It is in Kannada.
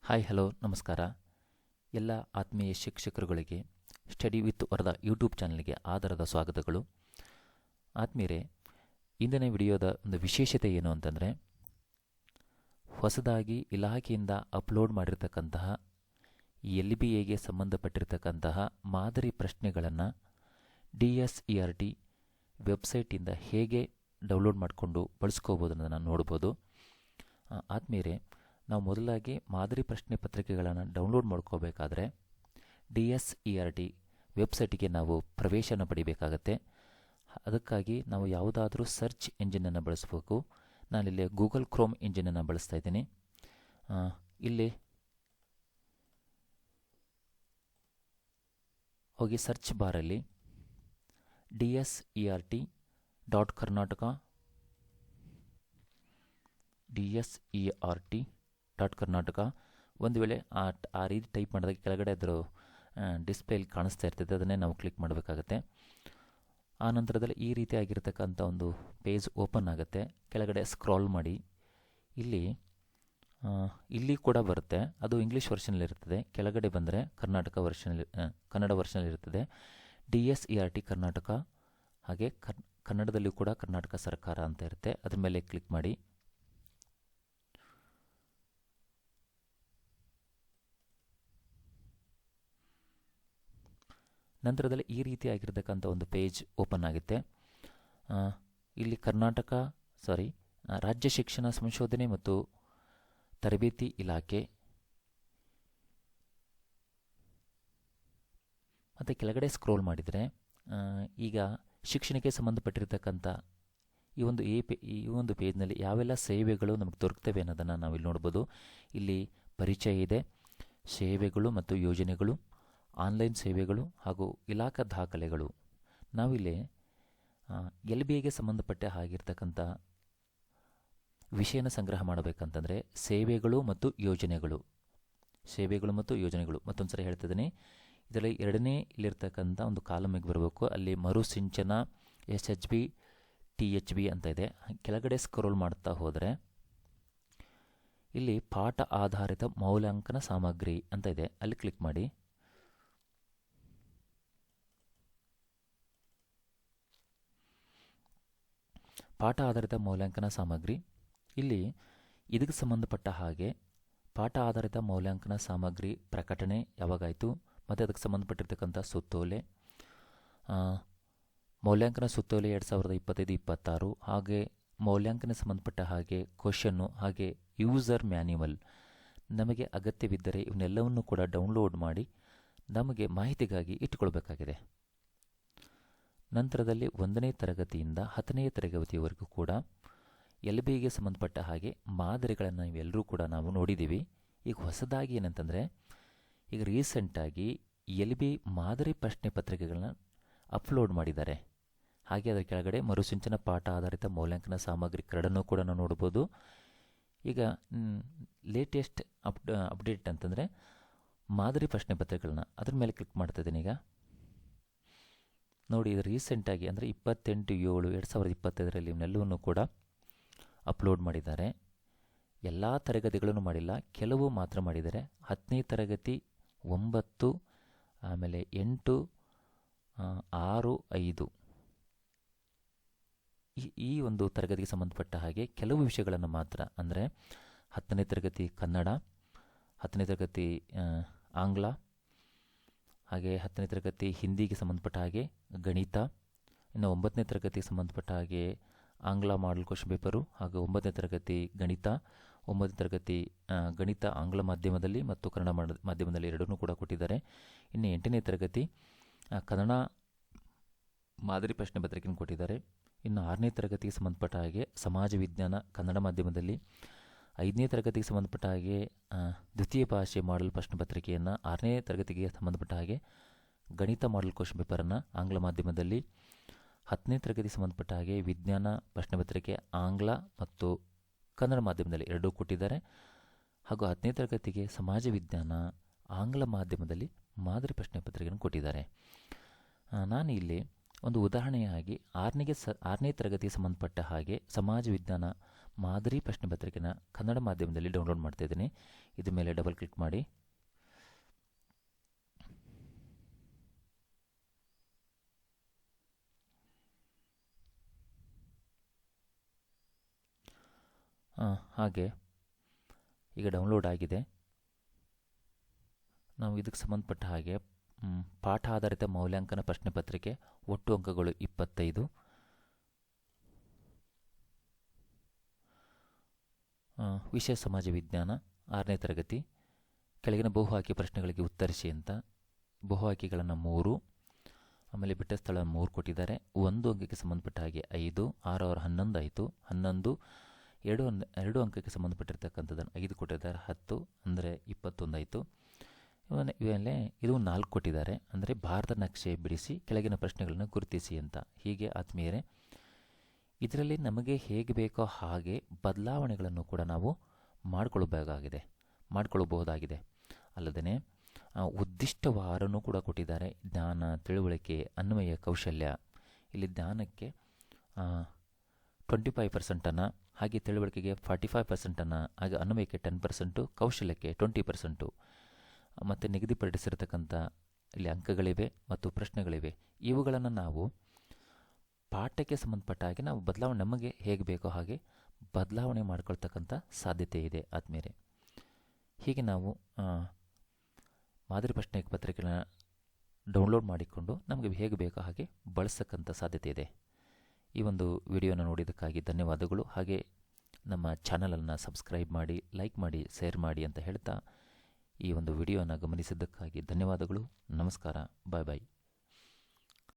ಹಾಯ್ ಹಲೋ ನಮಸ್ಕಾರ. ಎಲ್ಲ ಆತ್ಮೀಯ ಶಿಕ್ಷಕರುಗಳಿಗೆ ಸ್ಟಡಿ ವಿತ್ ವರದಾ ಯೂಟ್ಯೂಬ್ ಚಾನಲ್ಗೆ ಆಧಾರದ ಸ್ವಾಗತಗಳು. ಆತ್ಮೀಯರೇ, ಇಂದಿನ ವಿಡಿಯೋದ ಒಂದು ವಿಶೇಷತೆ ಏನು ಅಂತಂದರೆ, ಹೊಸದಾಗಿ ಇಲಾಖೆಯಿಂದ ಅಪ್ಲೋಡ್ ಮಾಡಿರ್ತಕ್ಕಂತಹ LBAಗೆ ಸಂಬಂಧಪಟ್ಟಿರ್ತಕ್ಕಂತಹ ಮಾದರಿ ಪ್ರಶ್ನೆಗಳನ್ನು DSERT ವೆಬ್ಸೈಟಿಂದ ಹೇಗೆ ಡೌನ್ಲೋಡ್ ಮಾಡಿಕೊಂಡು ಬಳಸ್ಕೋಬೋದು ಅನ್ನೋದನ್ನು ನೋಡ್ಬೋದು. ಆತ್ಮೀಯರೇ, ನಾವು ಮೊದಲಾಗಿ ಮಾದರಿ ಪ್ರಶ್ನೆ ಪತ್ರಿಕೆಗಳನ್ನು ಡೌನ್ಲೋಡ್ ಮಾಡ್ಕೋಬೇಕಾದ್ರೆ DSERT ವೆಬ್ಸೈಟಿಗೆ ನಾವು ಪ್ರವೇಶನ ಪಡಿಬೇಕಾಗತ್ತೆ. ಅದಕ್ಕಾಗಿ ನಾವು ಯಾವುದಾದ್ರೂ ಸರ್ಚ್ ಇಂಜಿನನ್ನು ಬಳಸಬೇಕು. ನಾನಿಲ್ಲಿ ಗೂಗಲ್ ಕ್ರೋಮ್ ಇಂಜಿನನ್ನು ಬಳಸ್ತಾ ಇದ್ದೀನಿ. ಇಲ್ಲಿ ಹೋಗಿ ಸರ್ಚ್ ಬಾರಲ್ಲಿ DSERT.Karnataka ಒಂದು ವೇಳೆ ಆ ರೀತಿ ಟೈಪ್ ಮಾಡಿದಾಗ ಕೆಳಗಡೆ ಅದರ ಡಿಸ್ಪ್ಲೇಲಿ ಕಾಣಿಸ್ತಾ ಇರ್ತದೆ, ಅದನ್ನೇ ನಾವು ಕ್ಲಿಕ್ ಮಾಡಬೇಕಾಗತ್ತೆ. ಆ ನಂತರದಲ್ಲಿ ಈ ರೀತಿಯಾಗಿರ್ತಕ್ಕಂಥ ಒಂದು ಪೇಜ್ ಓಪನ್ ಆಗುತ್ತೆ. ಕೆಳಗಡೆ ಸ್ಕ್ರಾಲ್ ಮಾಡಿ ಇಲ್ಲಿ ಕೂಡ ಬರುತ್ತೆ, ಅದು ಇಂಗ್ಲೀಷ್ ವರ್ಷನಲ್ಲಿರ್ತದೆ. ಕೆಳಗಡೆ ಬಂದರೆ ಕನ್ನಡ ವರ್ಷನಲ್ಲಿರ್ತದೆ. DSERT ಕರ್ನಾಟಕ, ಹಾಗೆ ಕನ್ನಡದಲ್ಲಿ ಕೂಡ ಕರ್ನಾಟಕ ಸರ್ಕಾರ ಅಂತ ಇರುತ್ತೆ. ಅದ್ರ ಮೇಲೆ ಕ್ಲಿಕ್ ಮಾಡಿ. ನಂತರದಲ್ಲಿ ಈ ರೀತಿಯಾಗಿರ್ತಕ್ಕಂಥ ಒಂದು ಪೇಜ್ ಓಪನ್ ಆಗುತ್ತೆ. ಇಲ್ಲಿ ರಾಜ್ಯ ಶಿಕ್ಷಣ ಸಂಶೋಧನೆ ಮತ್ತು ತರಬೇತಿ ಇಲಾಖೆ ಮತ್ತು ಕೆಳಗಡೆ ಸ್ಕ್ರೋಲ್ ಮಾಡಿದರೆ ಈಗ ಶಿಕ್ಷಣಕ್ಕೆ ಸಂಬಂಧಪಟ್ಟಿರ್ತಕ್ಕಂಥ ಈ ಒಂದು ಪೇಜ್ನಲ್ಲಿ ಯಾವೆಲ್ಲ ಸೇವೆಗಳು ನಮಗೆ ದೊರಕ್ತವೆ ಅನ್ನೋದನ್ನು ನಾವಿಲ್ಲಿ ನೋಡ್ಬೋದು. ಇಲ್ಲಿ ಪರಿಚಯ ಇದೆ, ಸೇವೆಗಳು ಮತ್ತು ಯೋಜನೆಗಳು, ಆನ್ಲೈನ್ ಸೇವೆಗಳು ಹಾಗೂ ಇಲಾಖಾ ದಾಖಲೆಗಳು. ನಾವಿಲ್ಲಿ LBAಗೆ ಸಂಬಂಧಪಟ್ಟ ಹಾಗಿರ್ತಕ್ಕಂಥ ವಿಷಯನ ಸಂಗ್ರಹ ಮಾಡಬೇಕಂತಂದರೆ ಸೇವೆಗಳು ಮತ್ತು ಯೋಜನೆಗಳು. ಮತ್ತೊಂದು ಸರಿ ಹೇಳ್ತಿದ್ದೀನಿ, ಇದರಲ್ಲಿ ಎರಡನೇ ಇಲ್ಲಿರ್ತಕ್ಕಂಥ ಒಂದು ಕಾಲಮಿಗೆ ಬರಬೇಕು. ಅಲ್ಲಿ ಮರುಸಿಂಚನ SHB THB ಅಂತ ಇದೆ. ಕೆಳಗಡೆ ಸ್ಕ್ರೋಲ್ ಮಾಡ್ತಾ ಹೋದರೆ ಇಲ್ಲಿ ಪಾಠ ಆಧಾರಿತ ಮೌಲ್ಯಾಂಕನ ಸಾಮಗ್ರಿ ಅಂತ ಇದೆ, ಅಲ್ಲಿ ಕ್ಲಿಕ್ ಮಾಡಿ. ಪಾಠ ಆಧಾರಿತ ಮೌಲ್ಯಾಂಕನ ಸಾಮಗ್ರಿ, ಇಲ್ಲಿ ಇದಕ್ಕೆ ಸಂಬಂಧಪಟ್ಟ ಹಾಗೆ ಪಾಠ ಆಧಾರಿತ ಮೌಲ್ಯಾಂಕನ ಸಾಮಗ್ರಿ ಪ್ರಕಟಣೆ ಯಾವಾಗಾಯಿತು ಮತ್ತು ಅದಕ್ಕೆ ಸಂಬಂಧಪಟ್ಟಿರ್ತಕ್ಕಂಥ ಸುತ್ತೋಲೆ, ಮೌಲ್ಯಾಂಕನ ಸುತ್ತೋಲೆ 2025-26, ಹಾಗೆ ಮೌಲ್ಯಾಂಕನ ಸಂಬಂಧಪಟ್ಟ ಹಾಗೆ ಕ್ವಶನ್ನು, ಹಾಗೆ ಯೂಸರ್ ಮ್ಯಾನ್ಯುವಲ್ ನಮಗೆ ಅಗತ್ಯವಿದ್ದರೆ ಇವನ್ನೆಲ್ಲವನ್ನು ಕೂಡ ಡೌನ್ಲೋಡ್ ಮಾಡಿ ನಮಗೆ ಮಾಹಿತಿಗಾಗಿ ಇಟ್ಟುಕೊಳ್ಬೇಕಾಗಿದೆ. ನಂತರದಲ್ಲಿ 1ನೇ ತರಗತಿಯಿಂದ 10ನೇ ತರಗತಿಯವರೆಗೂ ಕೂಡ LBAಗೆ ಸಂಬಂಧಪಟ್ಟ ಹಾಗೆ ಮಾದರಿಗಳನ್ನು ನಾವೆಲ್ಲರೂ ಕೂಡ ನಾವು ನೋಡಿದ್ದೀವಿ. ಈಗ ಹೊಸದಾಗಿ ಏನಂತಂದರೆ, ಈಗ ರೀಸೆಂಟಾಗಿ LBA ಮಾದರಿ ಪ್ರಶ್ನೆ ಪತ್ರಿಕೆಗಳನ್ನ ಅಪ್ಲೋಡ್ ಮಾಡಿದ್ದಾರೆ. ಹಾಗೆ ಅದರ ಕೆಳಗಡೆ ಮರುಸಿಂಚನ ಪಾಠ ಆಧಾರಿತ ಮೌಲ್ಯಾಂಕನ ಸಾಮಗ್ರಿ ಕರಡನ್ನು ಕೂಡ ನಾವು ನೋಡ್ಬೋದು. ಈಗ ಲೇಟೆಸ್ಟ್ ಅಪ್ಡೇಟ್ ಅಂತಂದರೆ ಮಾದರಿ ಪ್ರಶ್ನೆ ಪತ್ರಿಕೆಗಳನ್ನ ಅದ್ರ ಮೇಲೆ ಕ್ಲಿಕ್ ಮಾಡ್ತಿದ್ದೀನಿ. ಈಗ ನೋಡಿ, ಇದು ರೀಸೆಂಟಾಗಿ ಅಂದರೆ 28/7/2025 ಇವನ್ನೆಲ್ಲವನ್ನು ಕೂಡ ಅಪ್ಲೋಡ್ ಮಾಡಿದ್ದಾರೆ. ಎಲ್ಲ ತರಗತಿಗಳನ್ನು ಮಾಡಿಲ್ಲ, ಕೆಲವು ಮಾತ್ರ ಮಾಡಿದ್ದಾರೆ. 10ನೇ ತರಗತಿ 9, ಆಮೇಲೆ 8, 6, 5 ಈ ಒಂದು ತರಗತಿಗೆ ಸಂಬಂಧಪಟ್ಟ ಹಾಗೆ ಕೆಲವು ವಿಷಯಗಳನ್ನು ಮಾತ್ರ, ಅಂದರೆ 10ನೇ ತರಗತಿ ಕನ್ನಡ, 10ನೇ ತರಗತಿ ಆಂಗ್ಲ, ಹಾಗೆ 10ನೇ ತರಗತಿ ಹಿಂದಿಗೆ ಸಂಬಂಧಪಟ್ಟ ಹಾಗೆ ಗಣಿತ, ಇನ್ನು 9ನೇ ತರಗತಿಗೆ ಸಂಬಂಧಪಟ್ಟ ಹಾಗೆ ಆಂಗ್ಲ ಮಾಡಲ್ ಕ್ವಶನ್ ಪೇಪರು, ಹಾಗೂ 9ನೇ ತರಗತಿ ಗಣಿತ, 9ನೇ ತರಗತಿ ಗಣಿತ ಆಂಗ್ಲ ಮಾಧ್ಯಮದಲ್ಲಿ ಮತ್ತು ಕನ್ನಡ ಮಾಧ್ಯಮದಲ್ಲಿ ಎರಡನ್ನೂ ಕೂಡ ಕೊಟ್ಟಿದ್ದಾರೆ. ಇನ್ನು 8ನೇ ತರಗತಿ ಕನ್ನಡ ಮಾದರಿ ಪ್ರಶ್ನೆ ಪತ್ರಿಕೆಯನ್ನು ಕೊಟ್ಟಿದ್ದಾರೆ. ಇನ್ನು 6ನೇ ತರಗತಿಗೆ ಸಂಬಂಧಪಟ್ಟ ಹಾಗೆ ಸಮಾಜ ವಿಜ್ಞಾನ ಕನ್ನಡ ಮಾಧ್ಯಮದಲ್ಲಿ, 5ನೇ ತರಗತಿಗೆ ಸಂಬಂಧಪಟ್ಟ ಹಾಗೆ ದ್ವಿತೀಯ ಭಾಷೆ ಮಾಡಲ್ ಪ್ರಶ್ನೆ ಪತ್ರಿಕೆಯನ್ನು, 6ನೇ ತರಗತಿಗೆ ಸಂಬಂಧಪಟ್ಟ ಹಾಗೆ ಗಣಿತ ಮಾಡಲ್ ಕ್ವಶನ್ ಪೇಪರನ್ನು ಆಂಗ್ಲ ಮಾಧ್ಯಮದಲ್ಲಿ, 10ನೇ ತರಗತಿಗೆ ಸಂಬಂಧಪಟ್ಟ ಹಾಗೆ ವಿಜ್ಞಾನ ಪ್ರಶ್ನೆ ಪತ್ರಿಕೆ ಆಂಗ್ಲ ಮತ್ತು ಕನ್ನಡ ಮಾಧ್ಯಮದಲ್ಲಿ ಎರಡೂ ಕೊಟ್ಟಿದ್ದಾರೆ. ಹಾಗೂ 10ನೇ ತರಗತಿಗೆ ಸಮಾಜ ವಿಜ್ಞಾನ ಆಂಗ್ಲ ಮಾಧ್ಯಮದಲ್ಲಿ ಮಾದರಿ ಪ್ರಶ್ನೆ ಪತ್ರಿಕೆಯನ್ನು ಕೊಟ್ಟಿದ್ದಾರೆ. ನಾನು ಇಲ್ಲಿ ಒಂದು ಉದಾಹರಣೆಯಾಗಿ 6ನೇ ತರಗತಿಗೆ ಸಂಬಂಧಪಟ್ಟ ಹಾಗೆ ಸಮಾಜ ವಿಜ್ಞಾನ ಮಾದರಿ ಪ್ರಶ್ನೆ ಪತ್ರಿಕೆನ ಕನ್ನಡ ಮಾಧ್ಯಮದಲ್ಲಿ ಡೌನ್ಲೋಡ್ ಮಾಡ್ತಾ ಇದ್ದೀನಿ. ಇದ್ರ ಮೇಲೆ ಡಬಲ್ ಕ್ಲಿಕ್ ಮಾಡಿ. ಹಾಗೆ ಈಗ ಡೌನ್ಲೋಡ್ ಆಗಿದೆ. ನಾವು ಇದಕ್ಕೆ ಸಂಬಂಧಪಟ್ಟ ಹಾಗೆ ಪಾಠ ಆಧಾರಿತ ಮೌಲ್ಯಾಂಕನ ಪ್ರಶ್ನೆ ಪತ್ರಿಕೆ, ಒಟ್ಟು ಅಂಕಗಳು 25. ವಿಷಯ ಸಮಾಜ ವಿಜ್ಞಾನ 6ನೇ ತರಗತಿ. ಕೆಳಗಿನ ಬಹು ಆಯ್ಕೆ ಪ್ರಶ್ನೆಗಳಿಗೆ ಉತ್ತರಿಸಿ ಅಂತ ಬಹು ಆಯ್ಕೆಗಳನ್ನು 3, ಆಮೇಲೆ ಬಿಟ್ಟ ಸ್ಥಳ 3 ಕೊಟ್ಟಿದ್ದಾರೆ. 1 ಅಂಕಕ್ಕೆ ಸಂಬಂಧಪಟ್ಟ ಹಾಗೆ 5, 6 ಅವರ 11 ಆಯಿತು. 11 2 ಅಂಕಕ್ಕೆ ಸಂಬಂಧಪಟ್ಟಿರ್ತಕ್ಕಂಥದ್ದನ್ನು 5 ಕೊಟ್ಟಿದ್ದಾರೆ. 10 ಅಂದರೆ 21 ಆಯಿತು. ಇವೆಲ್ಲೇ ಇದು 4 ಕೊಟ್ಟಿದ್ದಾರೆ. ಅಂದರೆ ಭಾರತ ನಕ್ಷೆ ಬಿಡಿಸಿ ಕೆಳಗಿನ ಪ್ರಶ್ನೆಗಳನ್ನು ಗುರುತಿಸಿ ಅಂತ. ಹೀಗೆ ಆತ್ಮೀಯರೇ, ಇದರಲ್ಲಿ ನಮಗೆ ಹೇಗೆ ಬೇಕೋ ಹಾಗೆ ಬದಲಾವಣೆಗಳನ್ನು ಕೂಡ ನಾವು ಮಾಡಿಕೊಳ್ಳಬಹುದಾಗಿದೆ. ಅಲ್ಲದೆ ಉದ್ದಿಷ್ಟವಾರನೂ ಕೂಡ ಕೊಟ್ಟಿದ್ದಾರೆ. ಜ್ಞಾನ, ತಿಳುವಳಿಕೆ, ಅನ್ವಯ, ಕೌಶಲ್ಯ. ಇಲ್ಲಿ ಜ್ಞಾನಕ್ಕೆ 25%, ಹಾಗೆ ತಿಳುವಳಿಕೆಗೆ 45%, ಹಾಗೆ ಅನ್ವಯಕ್ಕೆ 10%, ಕೌಶಲ್ಯಕ್ಕೆ 20%. ಮತ್ತು ನಿಗದಿಪಡಿಸಿರತಕ್ಕಂಥ ಇಲ್ಲಿ ಅಂಕಗಳಿವೆ ಮತ್ತು ಪ್ರಶ್ನೆಗಳಿವೆ. ಇವುಗಳನ್ನು ನಾವು ಪಾಠಕ್ಕೆ ಸಂಬಂಧಪಟ್ಟ ಹಾಗೆ ನಾವು ಬದಲಾವಣೆ ನಮಗೆ ಹೇಗೆ ಬೇಕೋ ಹಾಗೆ ಬದಲಾವಣೆ ಮಾಡ್ಕೊಳ್ತಕ್ಕಂಥ ಸಾಧ್ಯತೆ ಇದೆ ಆದ್ಮೇಲೆ. ಹೀಗೆ ನಾವು ಮಾದರಿ ಪ್ರಶ್ನೆ ಪತ್ರಿಕೆನ ಡೌನ್ಲೋಡ್ ಮಾಡಿಕೊಂಡು ನಮಗೆ ಹೇಗೆ ಬೇಕೋ ಹಾಗೆ ಬಳಸತಕ್ಕಂಥ ಸಾಧ್ಯತೆ ಇದೆ. ಈ ಒಂದು ವಿಡಿಯೋನ ನೋಡಿದ್ದಕ್ಕಾಗಿ ಧನ್ಯವಾದಗಳು. ಹಾಗೆ ನಮ್ಮ ಚಾನಲನ್ನು ಸಬ್ಸ್ಕ್ರೈಬ್ ಮಾಡಿ, ಲೈಕ್ ಮಾಡಿ, ಶೇರ್ ಮಾಡಿ ಅಂತ ಹೇಳ್ತಾ ಈ ಒಂದು ವಿಡಿಯೋನ ಗಮನಿಸಿದ್ದಕ್ಕಾಗಿ ಧನ್ಯವಾದಗಳು. ನಮಸ್ಕಾರ. ಬಾಯ್ ಬಾಯ್.